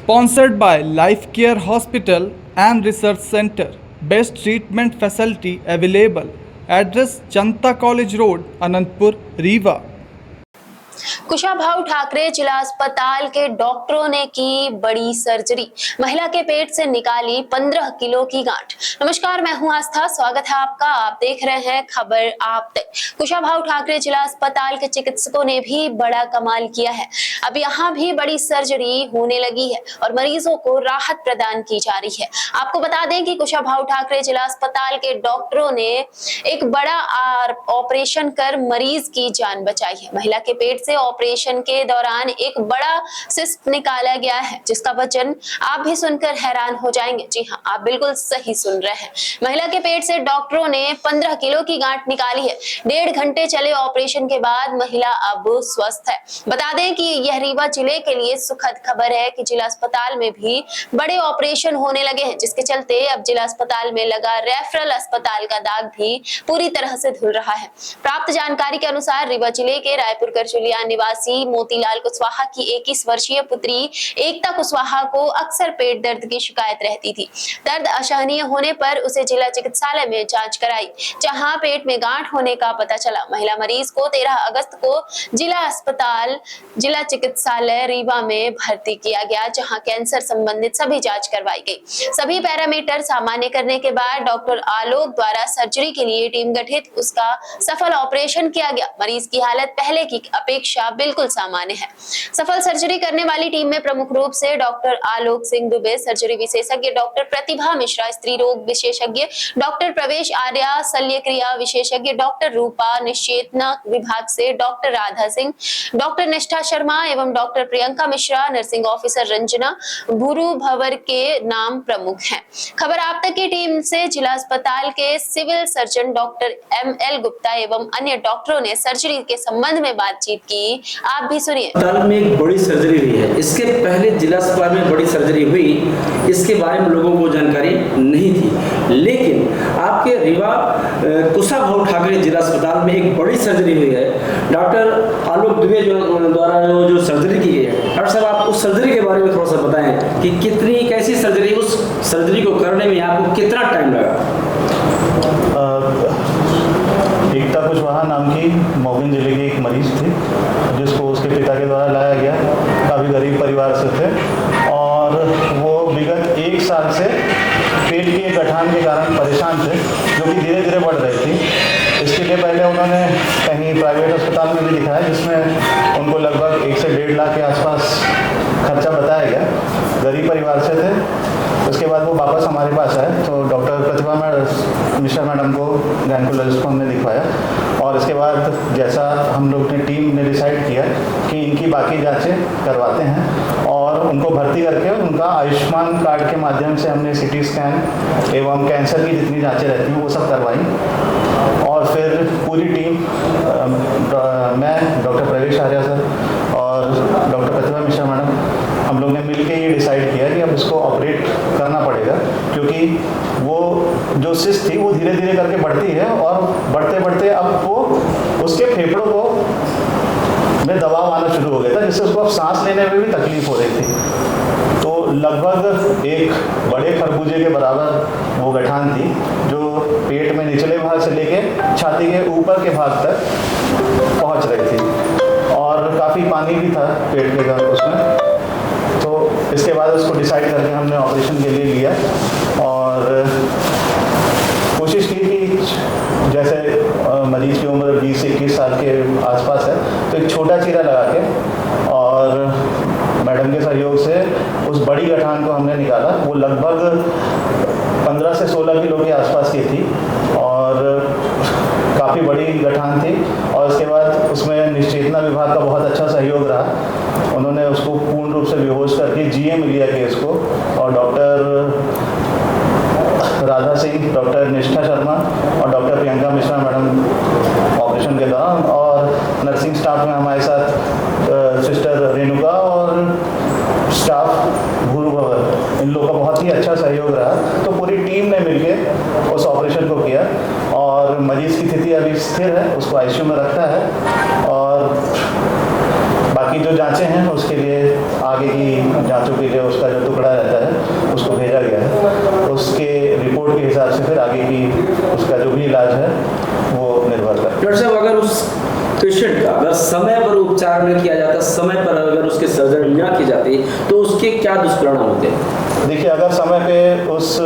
Sponsored by Life Care Hospital and Research Center. Best treatment facility available. Address Janta College Road, Anandpur, Rewa. Kushabhau Thackeray जिला अस्पताल के डॉक्टरों ने की बड़ी सर्जरी। महिला के पेट से निकाली 15 किलो की गांठ। नमस्कार, मैं हूं आस्था, स्वागत है आपका। आप देख रहे हैं खबर आप तक। कुशाभाऊ ठाकरे जिला अस्पताल के चिकित्सकों ने भी बड़ा कमाल किया है। अब यहां भी बड़ी सर्जरी होने लगी है और मरीजों को राहत प्रदान की जा रही है। आपको बता दें कि कुशाभाऊ ठाकरे जिला अस्पताल के डॉक्टरों ने एक बड़ा ऑपरेशन कर मरीज की जान बचाई है। महिला के पेट से ऑपरेशन के दौरान एक बड़ा सिस्ट निकाला गया है, जिसका वजन आप भी सुनकर हैरान हो जाएंगे। जी हां, आप बिल्कुल सही सुन रहे हैं। महिला के पेट से डॉक्टरों ने 15 किलो की गांठ निकाली है। 1.5 घंटे चले ऑपरेशन के बाद महिला अब स्वस्थ है। बता दें कि यह रीवा जिले के लिए सुखद खबर है कि जिला अस्पताल में भी बड़े ऑपरेशन होने लगे हैं, जिसके चलते अब जिला अस्पताल में लगा रेफरल अस्पताल का दाग भी पूरी तरह से धुल रहा है। प्राप्त जानकारी के अनुसार रीवा जिले के रायपुर करचुलिया निवासी मोतीलाल कुशवाहा की 21 वर्षीय पुत्री एकता कुशवाहा को अक्सर पेट दर्द की शिकायत रहती थी। दर्द असहनीय होने पर उसे जिला चिकित्सालय में जांच कराई, जहां पेट में गांठ होने का पता चला। महिला मरीज को 13 अगस्त को जिला चिकित्सालय रीवा में भर्ती किया गया, जहां कैंसर संबंधित सभी जांच करवाई गई। सभी पैरामीटर सामान्य करने के बाद डॉक्टर आलोक द्वारा सर्जरी के लिए टीम गठित उसका सफल ऑपरेशन किया गया। मरीज की हालत पहले की अपेक्षा बिल्कुल सामान्य है। सफल सर्जरी करने वाली टीम में प्रमुख रूप से डॉक्टर आलोक सिंह दुबे, सर्जरी विशेषज्ञ डॉक्टर प्रतिभा मिश्रा, स्त्री रोग विशेषज्ञ डॉक्टर प्रवेश आर्या, शल्य क्रिया विशेषज्ञ डॉक्टर रूपा, निश्चेतना विभाग से डॉक्टर राधा सिंह, डॉक्टर निष्ठा शर्मा एवं doctor Priyanka Mishra, nursing officer Ranjana Bhuru Bhawar के नाम प्रमुख हैं। खबर आप तक की टीम से जिला अस्पताल के civil surgeon doctor ML Gupta एवं अन्य डॉक्टरों ने सर्जरी के संबंध में बातचीत की। आप भी सुनिए। अस्पताल में एक बड़ी सर्जरी हुई है। इसके पहले जिला अस्पताल में बड़ी सर्जरी हुई, इसके बारे में लोगों को जानकारी नहीं थी, लेकिन आपके रीवा कुशाभाऊ ठाकरे जिला अस्पताल में एक बड़ी सर्जरी हुई है। डॉक्टर आलोक दुबे द्वारा जो सर्जरी की गई है। डॉक्टर साहब, आप उस सर्जरी के बारे में थोड़ा सा बताएं कि कितनी कैसी सर्जरी, उस सर्जरी को करने में आपको कितना टाइम लगा? एकता कुशवाहा नाम की मोबिन जिले की एक मरीज थी, जिसको उसके पिता के द्वारा लाया गया। काफ़ी गरीब परिवार से थे और वो विगत 1 साल से पेट की एक गठान के कारण परेशान थे, जो कि धीरे धीरे बढ़ रही थी। इसके लिए पहले उन्होंने कहीं प्राइवेट अस्पताल में भी दिखाया, जिसमें उनको लगभग 1 से 1.5 लाख के आसपास खर्चा बताया गया। गरीब परिवार से थे। उसके बाद वो वापस हमारे पास आए तो डॉक्टर प्रतिभा मिश्रा मैडम को गायनेकोलॉजिस्ट को हमने दिखवाया और इसके बाद जैसा हम लोग ने टीम ने डिसाइड किया कि इनकी बाकी जांचें करवाते हैं और उनको भर्ती करके उनका आयुष्मान कार्ड के माध्यम से हमने CT स्कैन एवं कैंसर की जितनी जांचें रहती हैं वो सब करवाई। और फिर पूरी टीम, मैं, डॉक्टर प्रवेश आर्या सर और डॉक्टर प्रतिभा मिश्रा मैडम, हम लोग ने मिलकर ये डिसाइड किया कि अब इसको ऑपरेट करना पड़ेगा, क्योंकि वो जो सिस्ट थी वो धीरे धीरे करके बढ़ती है और बढ़ते बढ़ते अब वो उसके फेफड़ों को में दबाव आना शुरू हो गया था, जिससे उसको अब सांस लेने में भी तकलीफ हो रही थी। तो लगभग एक बड़े खरबूजे के बराबर वो गठान थी, जो पेट में निचले भाग से लेके छाती के ऊपर के भाग तक पहुंच रही थी और काफ़ी पानी भी था पेट के उसमें। तो इसके बाद उसको डिसाइड करके हमने ऑपरेशन के लिए लिया और कोशिश की कि जैसे मरीज की उम्र 20 से 21 साल के आसपास है, तो एक छोटा चीरा लगा के और मैडम के सहयोग से उस बड़ी गठान को हमने निकाला। वो लगभग 15 से 16 किलो के आसपास की थी और काफ़ी बड़ी गठान थी। और इसके बाद उसमें निश्चेतना विभाग का बहुत अच्छा सहयोग रहा। उन्होंने उसको पूर्ण रूप से बेहोश करके GM लिया केस को और डॉक्टर राधा सिंह, डॉक्टर निष्ठा शर्मा और doctor Priyanka Mishra madam operation के दौरान, और नर्सिंग स्टाफ में हमारे साथ सिस्टर रेणुका और स्टाफ भूरू भवर, इन लोगों का बहुत ही अच्छा सहयोग रहा। तो पूरी टीम ने मिलकर उस ऑपरेशन को किया और मरीज की स्थिति अभी स्थिर है, उसको ICU में रखा है और बाकी बाकी जो जांचें हैं उसके लिए आगे की जांचों के लिए उसका जो टुकड़ा रहता है उसको भेजा गया है। उसके रिपोर्ट के हिसाब से फिर आगे की उसका जो भी इलाज है वो निर्भर करता है। डॉक्टर साहब, अगर उस पेशेंट का अगर समय पर उपचार न किया जाता, समय पर अगर उसके सर्जरी न की जाती, तो उसके क्या दुष्परिणाम होते हैं? देखिए, अगर समय पे उस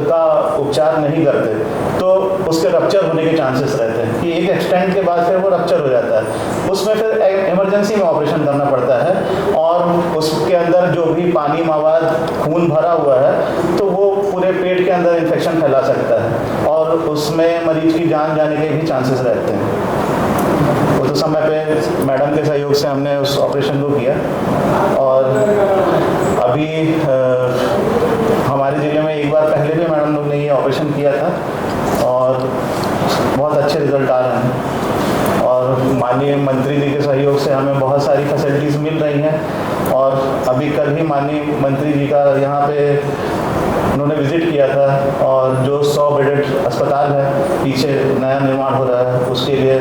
का उपचार नहीं करते तो उसके रप्चर होने के चांसेस रहते हैं कि एक एक्सटेंट के बाद फिर वो रप्चर हो जाता है। उसमें फिर इमरजेंसी में ऑपरेशन करना पड़ता है और उसके अंदर जो भी पानी मवाद खून भरा हुआ है तो वो पूरे पेट के अंदर इन्फेक्शन फैला सकता है और उसमें मरीज की जान जाने के भी चांसेस रहते हैं। वो तो समय पे मैडम के सहयोग से हमने उस ऑपरेशन को किया और अभी हमारे ज़िले में एक बार पहले भी मैडम लोग ने ये ऑपरेशन किया था और बहुत अच्छे रिजल्ट आ रहे हैं और माननीय मंत्री जी के सहयोग से हमें बहुत सारी फैसिलिटीज़ मिल रही हैं। और अभी कल ही माननीय मंत्री जी का यहाँ पे उन्होंने विज़िट किया था और जो 100 बेडेड अस्पताल है पीछे नया निर्माण हो रहा है उसके लिए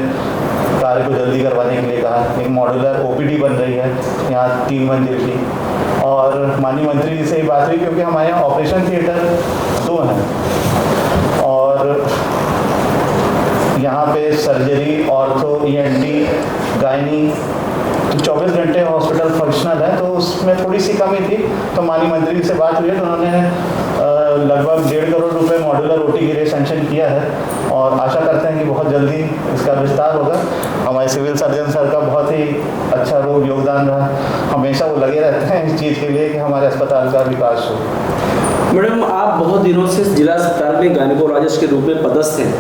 कार्य को जल्दी करवाने के लिए कहा। एक मॉड्यूलर ओपीडी बन रही है यहाँ 3 मंजिल की और माननीय मंत्री जी से ही बात हुई क्योंकि हमारे यहाँ ऑपरेशन थिएटर 2 हैं और यहाँ पे सर्जरी, ऑर्थो, ENT, गायनी तो 24 घंटे हॉस्पिटल फंक्शनल है। तो उसमें थोड़ी सी कमी थी तो माननीय मंत्री से बात हुई है तो उन्होंने लगभग 1.5 करोड़ रुपए मॉड्यूलर OT के लिए सैंक्शन किया है और आशा करते हैं कि बहुत जल्दी इसका विस्तार होगा। हमारे सिविल सर्जन सर का बहुत ही अच्छा योगदान रहा, हमेशा वो लगे रहते हैं इस चीज़ के लिए कि हमारे अस्पताल का विकास हो। मैडम, आप बहुत दिनों से जिला अस्पताल में गायनेकोलॉजिस्ट के रूप में पदस्थ हैं।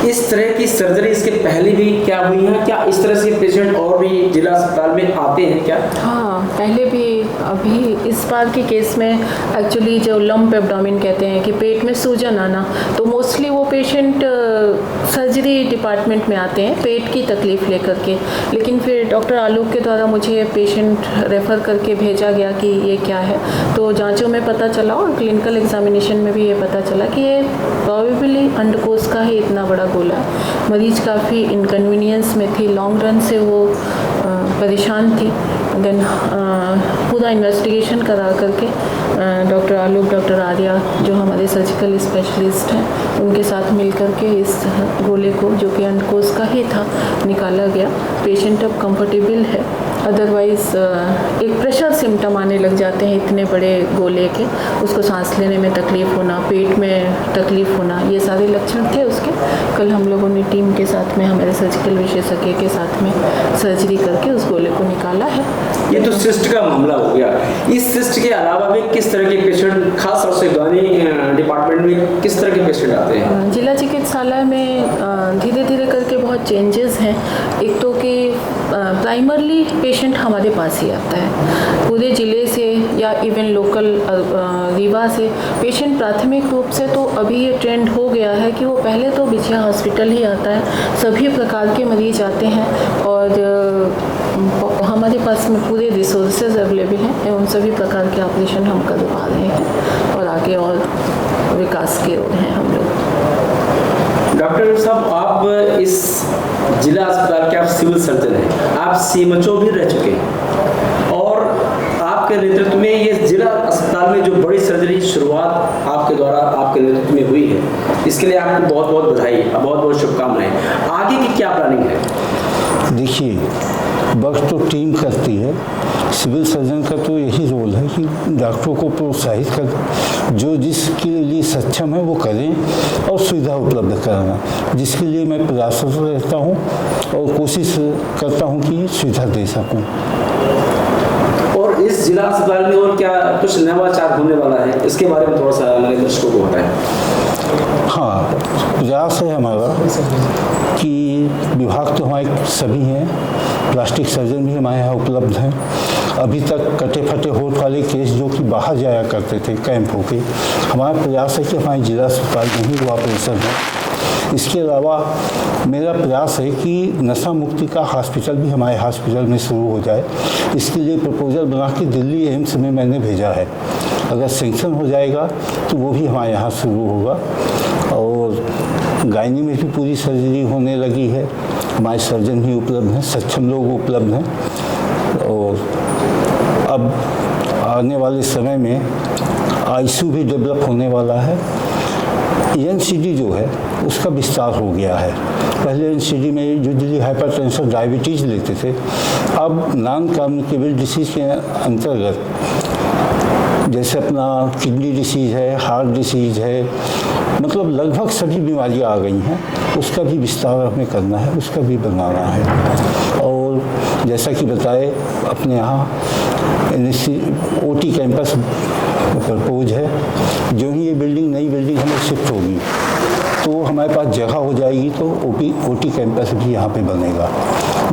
इस तरह की सर्जरी इसके पहले भी क्या हुई है? क्या इस तरह से पेशेंट और भी जिला अस्पताल में आते हैं क्या? हाँ, पहले भी। अभी इस बार के केस में एक्चुअली जो लंप एब्डोमेन कहते हैं कि पेट में सूजन आना, तो मोस्टली वो पेशेंट सर्जरी डिपार्टमेंट में आते हैं पेट की तकलीफ़ लेकर के। लेकिन फिर डॉक्टर आलोक के द्वारा मुझे पेशेंट रेफ़र करके भेजा गया कि ये क्या है, तो जांचों में पता चला और क्लिनिकल एग्जामिनेशन में भी ये पता चला कि ये प्रोबेबली अंडकोश का ही इतना बड़ा गोला। मरीज काफ़ी इनकन्वीनियंस में थी, लॉन्ग रन से वो परेशान थी। देन पूरा इन्वेस्टिगेशन करा करके डॉक्टर आलोक, डॉक्टर आर्या जो हमारे सर्जिकल स्पेशलिस्ट हैं उनके साथ मिल करके इस गोले को जो कि अंडकोश का ही था निकाला गया। पेशेंट अब कंफर्टेबल है। अदरवाइज़ एक प्रेशर सिम्टम आने लग जाते हैं इतने बड़े गोले के, उसको सांस लेने में तकलीफ़ होना, पेट में तकलीफ़ होना, ये सारे लक्षण थे उसके। कल हम लोगों ने टीम के साथ में हमारे सर्जिकल विशेषज्ञ के साथ में सर्जरी करके उस गोले को निकाला है। ये तो सिस्ट का मामला हो गया। इस सिस्ट के अलावा भी किस तरह के पेशेंट, खास तौर से गायनी डिपार्टमेंट में किस तरह के पेशेंट आते हैं? जिला चिकित्सालय में धीरे धीरे करके बहुत चेंजेस हैं। एक तो कि प्राइमरली पेशेंट हमारे पास ही आता है, पूरे ज़िले से या इवन लोकल रीवा से पेशेंट प्राथमिक रूप से। तो अभी ये ट्रेंड हो गया है कि वो पहले तो बिछिया हॉस्पिटल ही आता है, सभी प्रकार के मरीज आते हैं और हमारे पास में पूरे रिसोर्सेज अवेलेबल हैं एवं सभी प्रकार के ऑपरेशन हम करवा रहे हैं और आगे और विकास के ओर हैं हम लोग। डॉक्टर साहब, आप इस जिला अस्पताल के आप सिविल सर्जन हैं, आप CMHO भी रह चुके हैं और आपके नेतृत्व में ये जिला अस्पताल में जो बड़ी सर्जरी शुरुआत आपके द्वारा आपके नेतृत्व में हुई है, इसके लिए आपको बहुत बहुत बधाई, बहुत बहुत शुभकामनाएं। आगे की क्या प्लानिंग है? देखिए, वर्क तो टीम करती है। सिविल सर्जन का तो यही रोल है कि डॉक्टरों को प्रोत्साहित कर, जो जिसके लिए सक्षम है वो करें और सुविधा उपलब्ध कराना, जिसके लिए मैं प्रयासरत रहता हूँ और कोशिश करता हूँ कि सुविधा दे सकूँ। और इस जिला अस्पताल में और क्या कुछ नवाचार होने वाला है, इसके बारे में थोड़ा सा हमारे दर्शकों को बताएं। हाँ, प्रयास है हमारा कि विभाग तो हमारे सभी हैं, प्लास्टिक सर्जन भी हमारे यहाँ उपलब्ध हैं। अभी तक कटे फटे होठ वाले केस जो कि बाहर जाया करते थे कैंप होके, हमारा प्रयास है कि हमारे जिला अस्पताल में ही वो ऑपरेशन है। इसके अलावा मेरा प्रयास है कि नशा मुक्ति का हॉस्पिटल भी हमारे हॉस्पिटल में शुरू हो जाए। इसके लिए प्रपोजल बना के दिल्ली एम्स में मैंने भेजा है। अगर सेंक्शन हो जाएगा तो वो भी हमारे यहाँ शुरू होगा। और गायनी में भी पूरी सर्जरी होने लगी है, हमारे सर्जन भी उपलब्ध हैं, सक्षम लोग उपलब्ध हैं और अब आने वाले समय में आईसीयू भी डेवलप होने वाला है। एनसीडी जो है उसका विस्तार हो गया है। पहले एनसीडी में यूजुअली हाइपरटेंशन डायबिटीज़ लेते थे, अब नॉन कम्युनिकेबल डिसीज़ के अंतर्गत जैसे अपना किडनी डिसीज़ है, हार्ट डिसीज़ है, मतलब लगभग सभी बीमारियां आ गई हैं। उसका भी विस्तार हमें करना है, उसका भी बनाना है। और जैसा कि बताए अपने यहाँ ओटी कैंपस प्रपोज है। जो ही ये बिल्डिंग नई बिल्डिंग हमें शिफ्ट होगी तो हमारे पास जगह हो जाएगी तो ओटी कैंपस भी यहाँ पे बनेगा,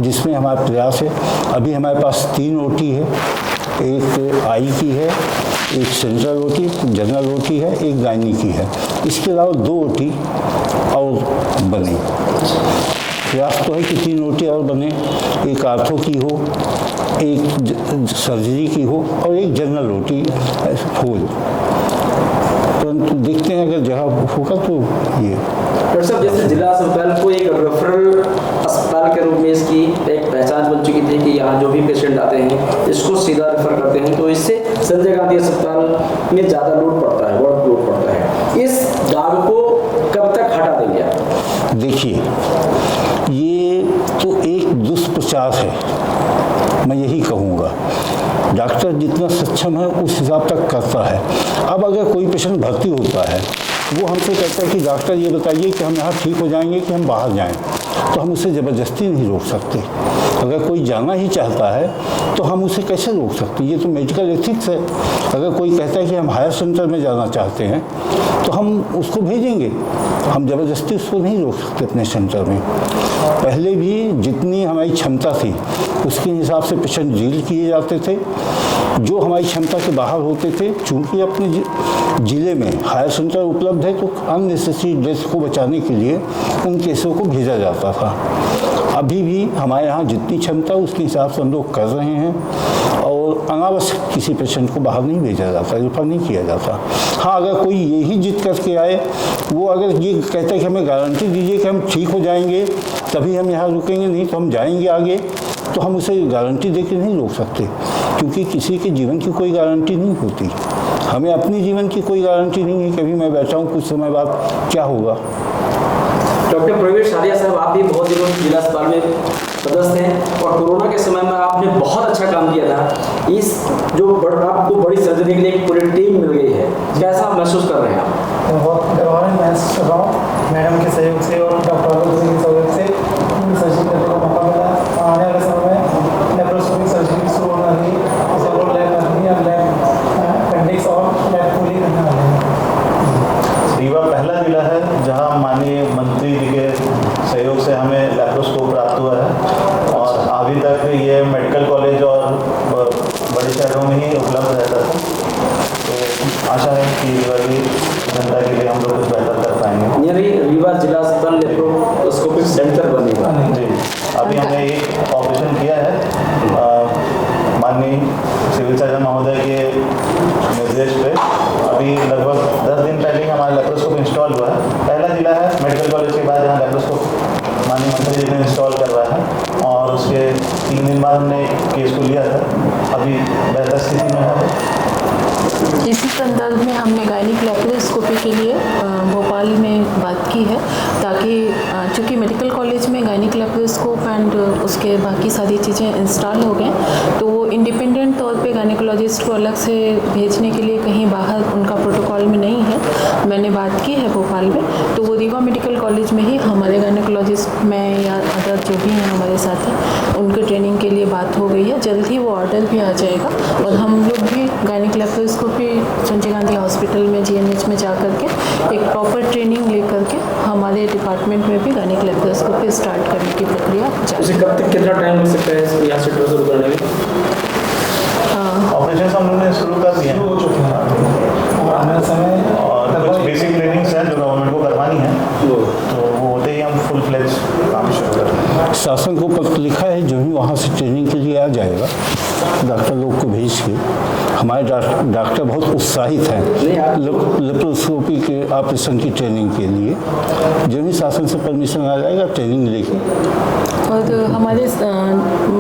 जिसमें हमारा प्रयास है। अभी हमारे पास 3 ओटी है, एक आई की है, एक सेंट्रल ओटी, जनरल ओटी है, एक गायनी की है। इसके अलावा 2 ओटी और बने। प्रयास तो है कि 3 ओटी और बने, एक आर्थो की हो, एक सर्जरी की हो और एक जनरल ओटी हो। परंतु देखते हैं अगर जगह होगा तो ये। डॉक्टर साहब, जैसे जिला अस्पताल को एक रेफरल अस्पताल के रूप में इसकी एक पहचान बन चुकी थी कि यहाँ जो भी पेशेंट आते हैं इसको सीधा रेफर करते हैं, तो इससे संजय गांधी अस्पताल में ज़्यादा लोड पड़ता है, बहुत लोड पड़ता है। इस दाग को कब तक हटा देंगे आप? देखिए, ये तो एक दुष्प्रचार है, मैं यही कहूँगा। डॉक्टर जितना सक्षम है उस हिसाब तक करता है। अब अगर कोई पेशेंट भर्ती होता है, वो हमसे कहता है कि डॉक्टर ये बताइए कि हम यहाँ ठीक हो जाएंगे कि हम बाहर जाएं, तो हम उसे ज़बरदस्ती नहीं रोक सकते। अगर कोई जाना ही चाहता है तो हम उसे कैसे रोक सकते? ये तो मेडिकल एथिक्स है। अगर कोई कहता है कि हम हायर सेंटर में जाना चाहते हैं तो हम उसको भेजेंगे, हम ज़बरदस्ती उसको नहीं रोक सकते अपने सेंटर में। पहले भी जितनी हमारी क्षमता थी उसके हिसाब से पेशेंट डील किए जाते थे। जो हमारी क्षमता के बाहर होते थे, चूँकि अपने ज़िले में हायर सेंटर उपलब्ध है तो अननेसेसरी डेथ को बचाने के लिए उन केसों को भेजा जाता था। अभी भी हमारे यहाँ जितनी क्षमता उसके हिसाब से हम लोग कर रहे हैं और अनावश्यक किसी पेशेंट को बाहर नहीं भेजा जाता, रेफर नहीं किया जाता। हाँ, अगर कोई यही जिद करके आए, वो अगर ये कहता है कि हमें गारंटी दीजिए कि हम ठीक हो जाएंगे तभी हम यहाँ रुकेंगे, नहीं तो हम जाएंगे आगे, तो हम उसे गारंटी दे के नहीं रोक सकते, क्योंकि किसी के जीवन की कोई गारंटी नहीं होती। हमें अपनी जीवन की कोई गारंटी नहीं है, कभी मैं बैठा हूँ कुछ समय बाद क्या होगा। डॉक्टर प्रवीण सारिया साहब, आप भी बहुत दिनों जिला अस्पताल में सदस्य हैं और कोरोना के समय में आपने बहुत अच्छा काम किया था। इस जो आपको बड़ी सर्जरी के लिए एक पूरी टीम मिल गई है, कैसा महसूस कर रहे हैं आप? बहुत गौरव महसूस कर रहा हूँ। मैडम के सहयोग से और डॉक्टरों के सहयोग से सर्जरी करने का मौका मिला। आने वाले समय में लेप्रोस्कोपिक सर्जरी शुरू होना ही, लैब अपेंडिक्स और लैब पूरी करने वाले हैं। रीवा पहला जिला है जहां माननीय मंत्री जी के सहयोग से हमें लैप्रोस्कोप प्राप्त हुआ है और अभी तक ये मेडिकल कॉलेज और बड़े शहरों में ही उपलब्ध रहता था। तो आशा है कि रीवा की जनता के लिए हम लोग कुछ बेहतर कर पाएंगे। यानी रीवा जिला अस्पताल लेप्रोस्कोपिक सेंटर बनेगा। जी, अभी हमने एक ऑपरेशन किया है माननीय सिविल सर्जन महोदय के निर्देश पे। अभी लगभग 10 दिन पहले ही हमारा लैप्रोस्कोप इंस्टॉल हुआ है। पहला जिला है मेडिकल कॉलेज के बाद जहाँ लैप्रोस्कोप माननीय मंत्री जी ने इंस्टॉल करवाया है और उसके 3 दिन बाद हमने केस को लिया था। अभी बेहतर स्थिति में है। इसी संदर्भ में हमने गायनिक लैप्रोस्कोपी के लिए भोपाल में बात की है, ताकि चूँकि मेडिकल कॉलेज में गायनिक लैप्रोस्कोप एंड उसके बाकी सारी चीज़ें इंस्टॉल हो गए, तो वो इंडिपेंडेंट तौर पे गायनिकोलॉजिस्ट को अलग से भेजने के लिए कहीं बाहर उनका प्रोटोकॉल में नहीं है। मैंने बात की है भोपाल में, तो वो रीवा मेडिकल कॉलेज में ही हमारे गायनिकोलॉजिस्ट में या अदर जो भी हैं हमारे साथ हैं उनके ट्रेनिंग के लिए बात हो गई है। जल्द ही वो ऑर्डर भी आ जाएगा और हम लोग भी gynaec laparoscopy Sanjay Gandhi hospital में GNH में जा करके एक प्रॉपर ट्रेनिंग ले करके हमारे डिपार्टमेंट में भी गायनिक लैप्रोस्कोपी स्टार्ट करने की प्रक्रिया उसे कब तक कितना टाइम लग सकता है यहाँ से शुरू करने में? ऑपरेशन हम लोगों ने शुरू कर दिया हो चुके हैं आने समय और कुछ बेसिक ट्रेनिंग्स हैं जो गवर्नमेंट को करवानी है, तो वो होते ही हम फुल फ्लेज काम शुरू कर रहे हैं। शासन को पत्र लिखा है, जो भी वहाँ से ट्रेनिंग के लिए आ जाएगा डॉक्टर लोग को भेज के हमारे डॉक्टर बहुत उत्साहित हैं लेप्रोस्कोपी के ऑपरेशन की ट्रेनिंग के लिए। जो भी शासन से परमिशन आ जाएगा ट्रेनिंग लेके। और हमारे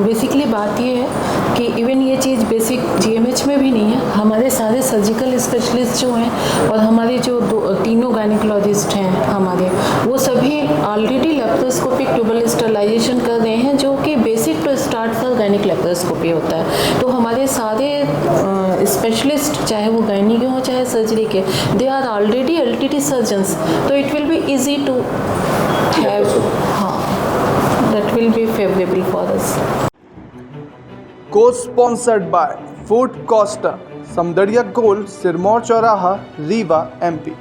बेसिकली बात ये है कि इवन ये चीज़ बेसिक जीएमएच में भी नहीं है। हमारे सारे सर्जिकल स्पेशलिस्ट जो हैं और हमारे जो तीनों गायनिकोलॉजिस्ट हैं हमारे, वो सभी ऑलरेडी लेप्रोस्कोपिक ट्यूबल स्टरलाइजेशन कर रहे हैं, जो कि basic to start for gynaec laparoscopy होता है। तो हमारे सारे स्पेशलिस्ट, चाहे वो गायनी के हों चाहे सर्जरी के, they are already LTT surgeons. तो it will be easy to have, हाँ, that will be favorable for us. Co-sponsored by Food Costa, Samdariya Gold, Sirmaur Chauraha, Rewa, MP.